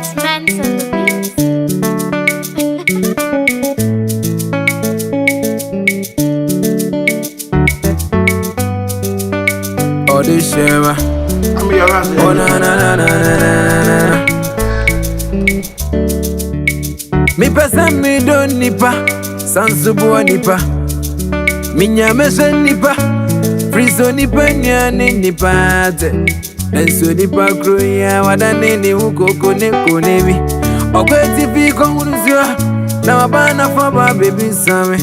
It's meant on the beat. Oh, this Shema. Oh, na na na na na na. Mi pesa mi don nipa, sansubu nipa. Minya mese nipa, friso nipa nyane nipa te. Enso nipa kroya wadane ni ukoko ne konebi. Okweti fi kongunuzio, na wabana foba baby same.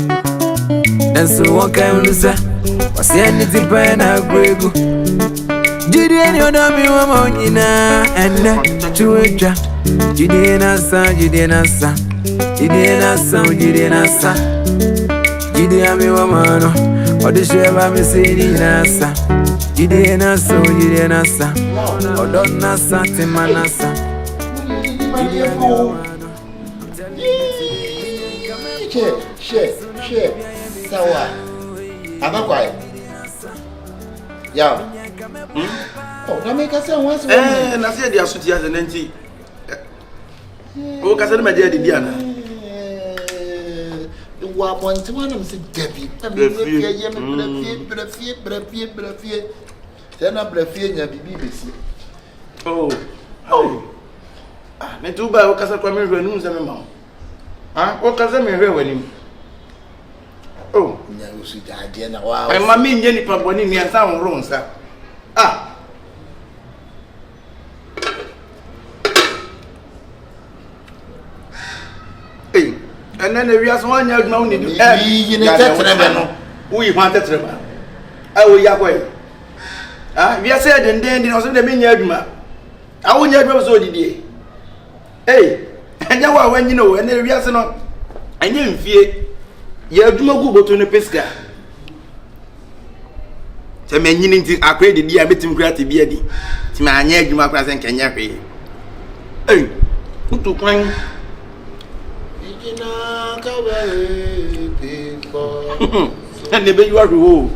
Enso waka unusa, wasiani tipa na gregu. Jide ni odami wa monyina, ene chueja. Jide nasa, jide nasa. Jide nasa, jide nasa. Jide ami wa mano, odisheba misiri nasa. Jide nasa, jide nasa. Odon nasa, tima nasa. Jide ami wa mano. Share. Sawa. Abakwai. Yeah. Oh, na make us once. Na say dia suti as nenti. O ka say na dia di ana. Wa ponti wana mse Debbie. Brefie. Tena brefie nya bibi besi. Oh. Ah, me tu ba o ka say kwa me hwe nu se me ma. Ah, o ka say me hwe wani. Oh, nya usuti ade na wa. Ai mami nye ni pa boni ni ansa honro nsa. Ah. Hey, and then we are someone you know need to you need to no. We want to trema. I will ya boy. Ah, we are said and then you know so the mean aduma. I won't yet so did. Hey, and now when you know and then we are so and you fear you aduma go to the pesca. Se me nyini nti akwa de dia metim kura te bia di ti ma anya adwuma kura se nkanya hwe eh utu kwan igina kawe people ne be yuwa ho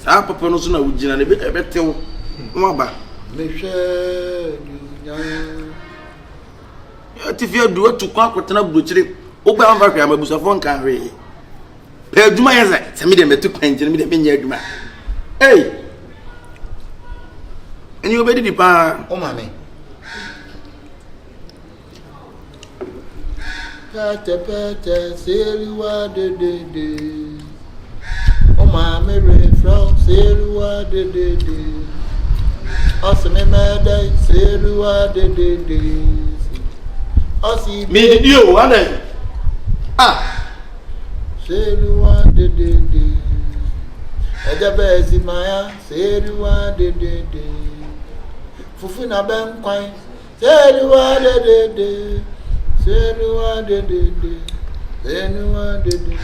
sa papa no so na wugina ne be ebetew mo ba me hwe dunya ya ti fi adu atu kwan akotena burochire wo gba amfa hwe amabusafo nka hwe pe adwuma yesa se me de metu kwan nti me de nya adwuma. Hey, and you obey the pa. Oh, mammy. Pete, Silva de. Oh, mammy, from Silva de. Awesome, mother, Silva de. Awesome, me, you, what? Ah, Silva de. Ejabezi maya seriwa de fufuna ben kwan seriwa de seriwa de seriwa de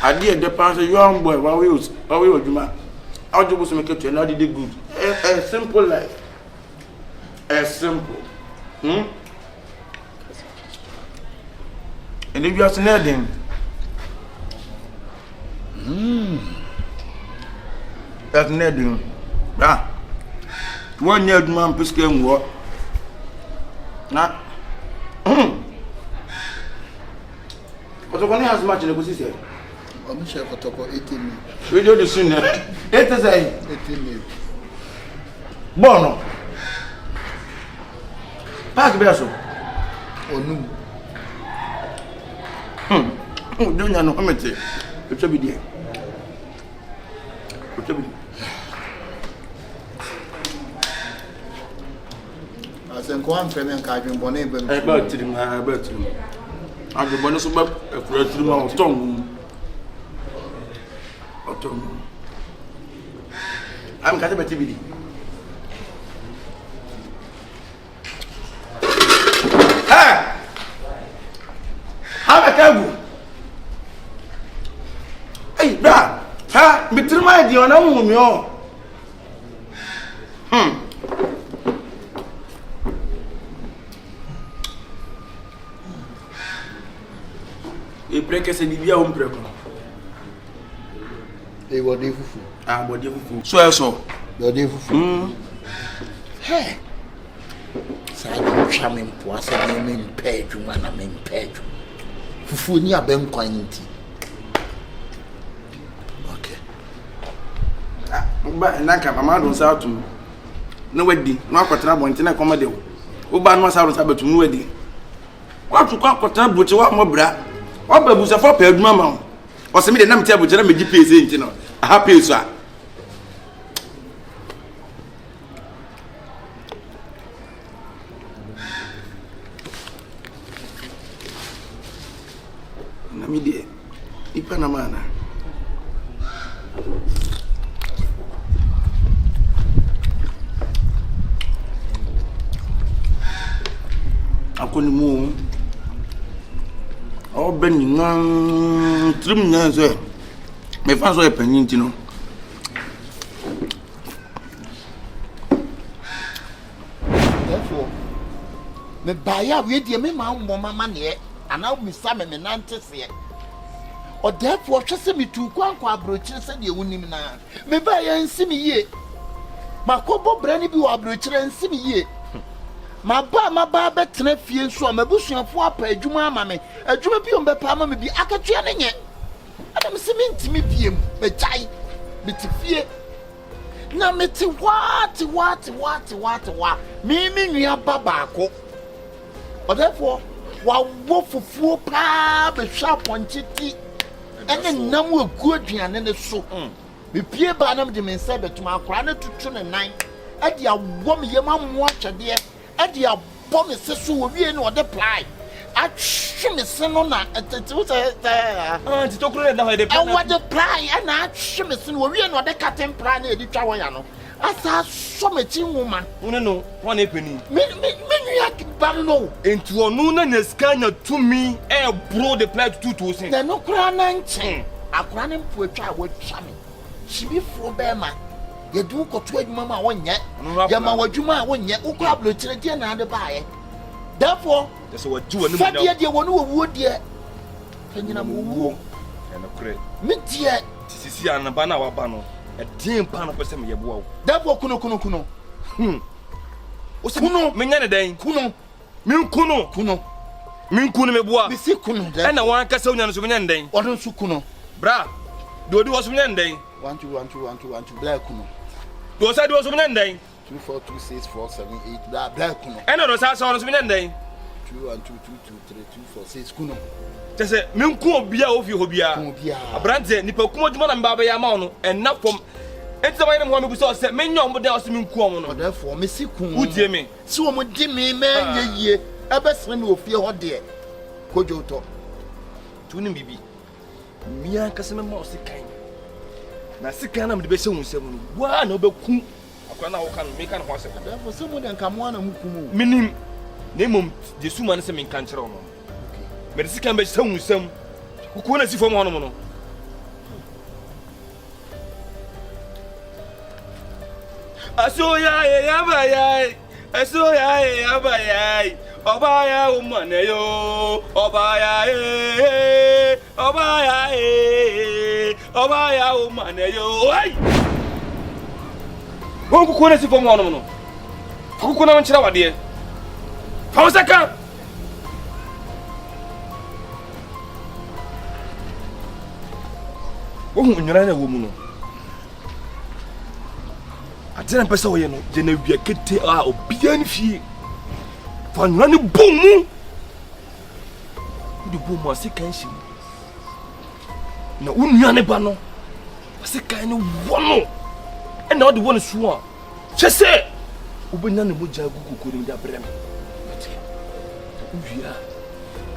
I did the pastor, young boy, while we were Juma. I'll do some make it and I did good. A simple life. As simple. And if you are snagging, that's nedding. Ah, 1 year man pisking what? Not. But when he has much in the position. I'm sure for top 18. We do the sooner. It is a 18. Bono. Park Beso. Oh, no. Don't you know how much? It should be there. It should be. I said, go on, friend, and Kajun Bonnet. I bet him. I'm the bonus of a fresh room tongue. I'm got a TV. Ha! How a cabo? Hey, brah! Ha! Between my dear, no, Break se bibia o mpreko. E body fufu. Ah, body fufu. So. Body fufu. Hey. Sai do chame mpo ase me mpa adwuma na me mpa adwuma. Fufu ni abem kwan nti. Okay. Ah, ba na ka mama don sa atum. No wedi, no akwatra bonte na komade wo. Wo ba no sa ro sa betum no wedi. Wa tu kwa akwatra boche wa mo bra. Wa ba busa fa pa adwuma ma wo. O se me de na mte aboche na meji pese nti no. Aha pese a. Na mi de ipa na mana. Akoni mu o ben nan trim nan so me fa so e panin ti no Therefore me baya we die me ma mo mama ne ana mi sa me nante se o therefore hwese me tu kwankwa abrochire se de wonim na me baya nsimi ye makobo brani bi wa abrochire nsimi ye ma ba betena fie nso a mabusuafo apa adwuma ama me adwuma bi on bepa ama me bi akatua ne nye adam se me ntimi biem me jai me ti fie na me ti wa me nua baba ko o therefore wa wo fufuo pa be hwa ponchiti ene nam wa guaduane ne so me pie ba nam de me nsa betuma akora ne tutu ne nan ade awo me yema mo atwede ade abom se so wo wie ne ode ply atwe se no na wo se ti tokuro ne da ho de ply and the ply na atwe se no wo wie ne ode katen ply na edi twa won ya no asa so mechi nwoma no won e pani me nua ba no enti onu na na skanya to me e bro the ply 2000 na no kura na nchen akora ne mpo atwa wo twa me chibi fro be ma ye du ko to adwuma ma wonye ye ma wadwuma a wonye ukọ ablochire die na ade baaye therefore so wadu wonu fa die wonu wo die fanyina mo wo na kure me die sisi anaba na waba no e din pa na pese me ye boa wo therefore kuno o se kuno me nya ne den kuno me boa me si kuno den e na wan kasa onya no so me nya ne den odon su kuno bra do wo so me nya ne den 1 2 black kuno do sa do so me nya ne den 2 4 2 6 4 7 8 black kuno e no sa so me nya ne den 2 1 2 2 2 3 2 4 6 kuno tese me nku obia ofi hobia abrante nipa kuma djuma na mbaba ya ma no enna fom enti sama ene mo me buso se me nya omde o se me nku omo no therefore me si kun udie me si wo mo di me nya yie ebesere me ofie ho de kojo to tuni bibi mia kase me ma o se kan na se kan na me de be se hunsem no wa na obeku akwa na wo kan me kan ho ase therefore se mo de nkamo na mukumu minim na mom jesu man se me kan kire no me de se kan be se hunsem kuku na si fom ho no no asoya ya bayai obaya umaneyo obaya umaneyo ai won kuku na si fom ho no no kuku na nchira wade fa wasaka wo nyura na wo mu no atena pesa wo ye no je na wia kete a obia ni fie fa nyura ni bomu ndi bomu asika nshi na unua ne ba no asika ni wono e na odi wono so a chese ubenya ne moja gugu ko ni da brem uwia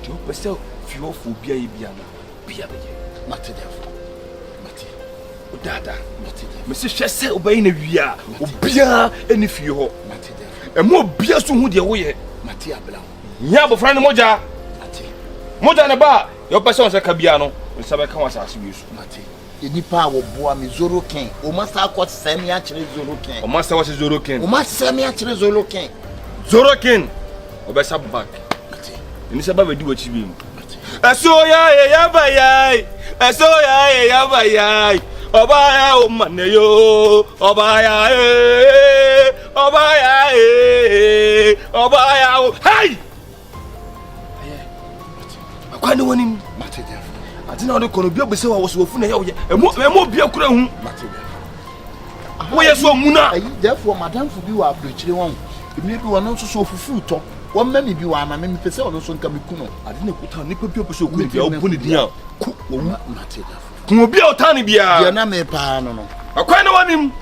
je pesa fie ofo bia ye bia na bia be mate dada me se hwese obayi na wia obia eni fie ho e mo obia so hu de wo ye mate abla nya bofra ne moja ne ba yo pese on se ka bia no nsa be ka wasa ase wisu mate enipa wo boa me zoro ken o masa akọ sami a kire zoro ken o masa wa se zoro ken o masa sami a kire zoro ken obesa back mate ni se ba be di wachi bi mu Asoya yabayai. Asoya yabayai. Obaya umaneyo. Obaya Obaya Obaya. Hey! Akwani woni Mateja. ati na ode kono bia bese wa woso ofu na ya oye. Emo bia kura hu. Mateja. Wo yeso muna. Ayi therefore madam fu bi wa abrochire won. Emi bi won so so ofufu to. Won ma mi bi wa ama me pese won so nka me ku no. Ade na kuta nipa bia bese oku bia obu ne dia. Ku wo mu Mateja. ku bia otani bia. Dia na me pa no no. Akwani woni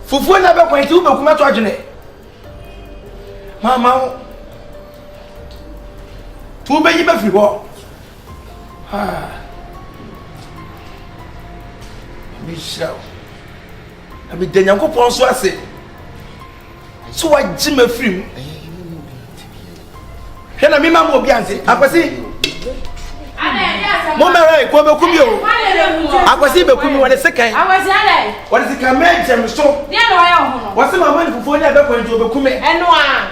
fufu na be kwanti ube kuma to adwene mama tu be yi be fi ho ha mi shao abi de Nyankopon so ase so wa jima frim hwe na mi mama obi anse akwasi mo mere ko be kumi o akwasi be kumi wale sekan awasi ale wale sekan me jem so dia no ya ho no wase mama ni fufu ni abe kwanti obe kumi eno a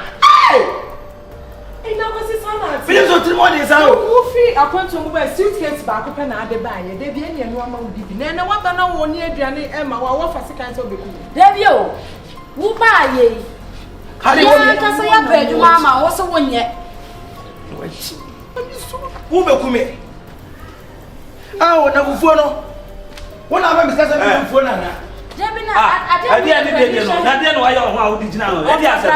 ina kwasi sana Philip so tiri mo de sa o wo fi akwanto mo ba suitcase ba ko pe na ade ba ye de bi ene no ama udi bi na wa ba na wo ni aduane e ma wa fa sekan so be kumi de bi o wo ba ye kale ya ka sa ya ba adwuma ma wo so wonye wo be kumi ah na fufu no wona ba mi kasa mi fufu na na Jebina ade ani de no na de no ayo ho a wo di gina no ade ase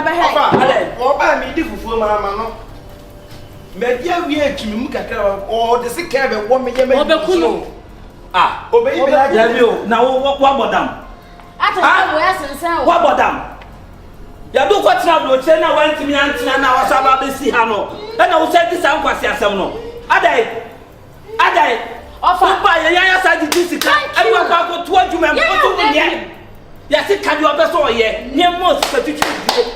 oba mi di fufu mama no me dia wi atumi mu kakra o de se ka be wo me ye me Obekunu obe yi be la ya bi o na wo bodam ata wo ya sensan wo bodam ya do ko travel o che na wan timi antina na wa saba be si ha no na wo se di sa nkwasi asem no adai ofa ba ya sa di sika e wa kwa ko to adwuma mo to nye ya se ka di obeso oye nye mo statutu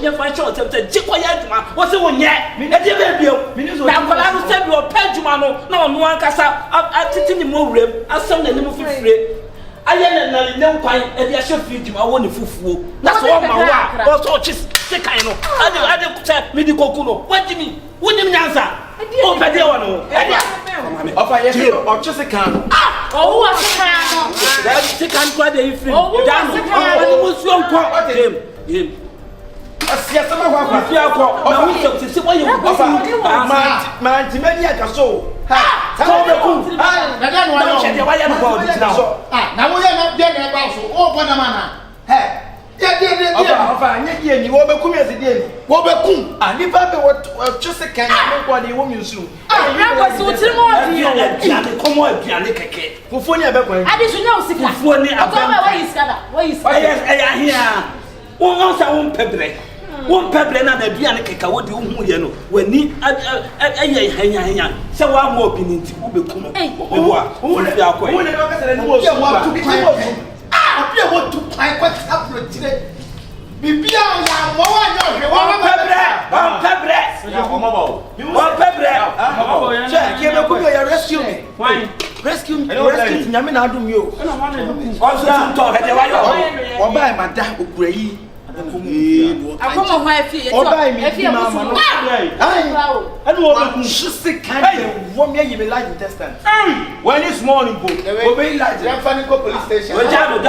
nye fa show tem jiko ya adwuma wo se wo nye e de be bio na kola no se bi o pa adwuma no na ono ankasa atiti ni mo wrem asem na ni mo fifire aye na ne nkwan e de ahye fi adwuma wo ni fufuo na so ma wa o so chi se kan no ade se mi di koku no wajimi wonim nyansa o pe de wo no ofa yes o chi se kan o wa se kan no da se kan kwa de ifri da no o mo suo nko game asia sama kwa kwa afia ko na wo se wo ye ofa ma ntimani akaso ha ta be ku Na dia no na che de wa ye no kwa odi na so na wo ye na dia na ba so. O bo na mana. he dia ofa anye die ni wo be ku mi ase die ni Wo be kum. nipa be wo chi se kan me kwa de wo mi nsu na kwasi o tiri mo odi yo aduane komo aduane keke fufu ni abe kwan ade so nya usika fufuo ni abem wa yi skada wa yi skada ya hia won sa won pebre na aduane keka wo de hu ye no wani aye hanya se wa mo obi ni nti wo be kuno wo a wo fi akwa wo ne ka sele ni wo Dia wa tu kwai. Obi e wo tu kwai kwa abrochire. Bibia ya mo wa nyo hwe wa pebre che ki be ku ya rescue me rescue nyame na adum yo also to he de wa yo oba ma da okura yi akomo ho afi oba mi di mama no Anu wo be kum. shise kan de wo me yi me large intestine when is morning go obe large Dem fa ni ko police station. we ja do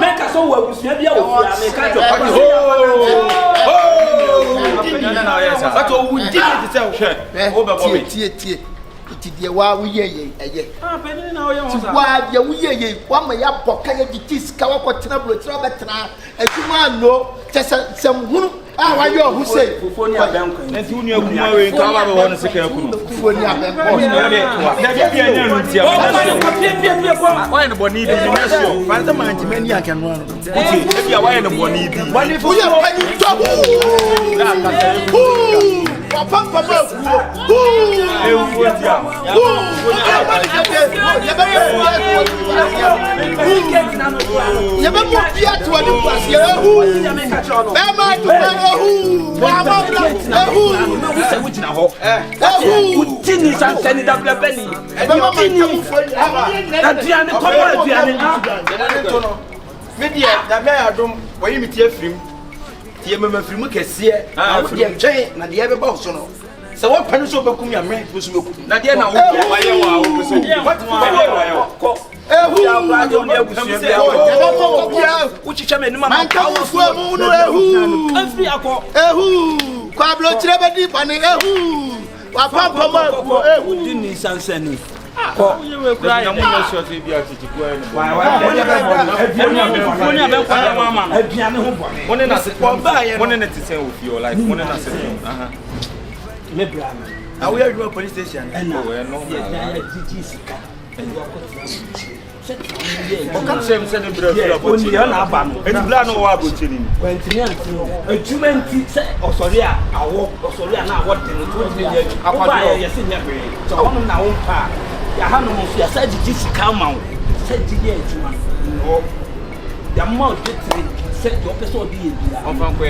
men ka so wa busua bia wo fi ameka jo but o would dig it tell Tie. Ti de wa wo ye Ah, penny na oya ti wa de wo ye wa ma ya boka ye di sika wa ko tena bro tena betena adwuma no sem hunu ah wa yo hu say fofoni abenko nti unu akuma we nka ba won sika yakunu fofoni abenko na de bia nya no tia why no boni bi nasio fanta manji mani akanu ano okay bia why no boni bi boni fo ya pani tobu papa papa tie mama firimu kese na wo de ntwen na de beba so no se wo panu so bekum ya me so bekum na de na wo waye wa wo so waye ko ya ba do me agusua bia wo chicha me nima man ka wo so mu no afri akọ kwa blo chire bedi pani wa papa ma ko di ni sansani ko yewe kura ya mo short bi atiti ko ene woni abenko ya mama aduane ho bo woni na se ko ba ye woni na tisen wo fi your life woni na se me bra na awo ya do police station o e no ya titi sika o kan se me se ne bra bra bo oni ya na aba no e bra no wa bo chiri ni kwantini antino ejumenti se osori a awo osori a na awo de no to ni ya akwa ya se nya be so hono na wo pa ya hanu mo ya sa jiji sika ma wo se jiji ejuma no ya ma o de tiri se yo pe so di e bia on fan ko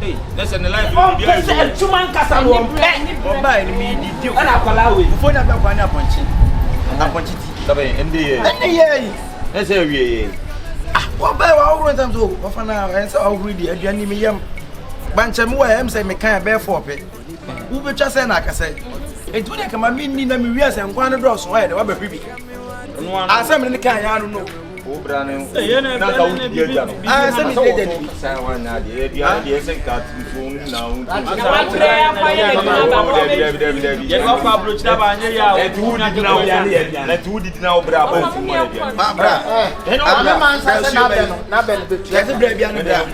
eh lese ne life bi dia se ejuma nkasa no pe on ba ni mi di ana kwala we fo na be kwa ni aponchi ti Sabe, NDA. Ese wie. Ah, wo ba wa wo ntam so, wo fa na en sa wo di aduani mi yam. Banche mi wa em say me kan be for pe. Wo be twa say na akase. Etu de kama mi ni na mi wi ase nkwan no do so wa de wa ba bibi. Asem ni kan ya no. O bra ne. Na ka wo di dia no. Ah, se mi de de. Sai wa na de dia dia se ka ti fun na un. wa pre ya kwa ye de ye ko fa bro chira ba anye ya o tu di na o ya na tu di na o bra ba fu mo na dia. Ma bra. ame man sa se na be no betu Ya se bra bia no bra.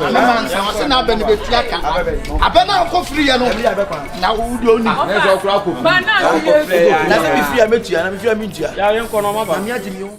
ame man sa se na be no betu aka abe na ko free ya no na wo di oni ba na na se bi free ya metu ya na mi free ya mi ntua. ya ye ko no ma ba Na mi ati mi o.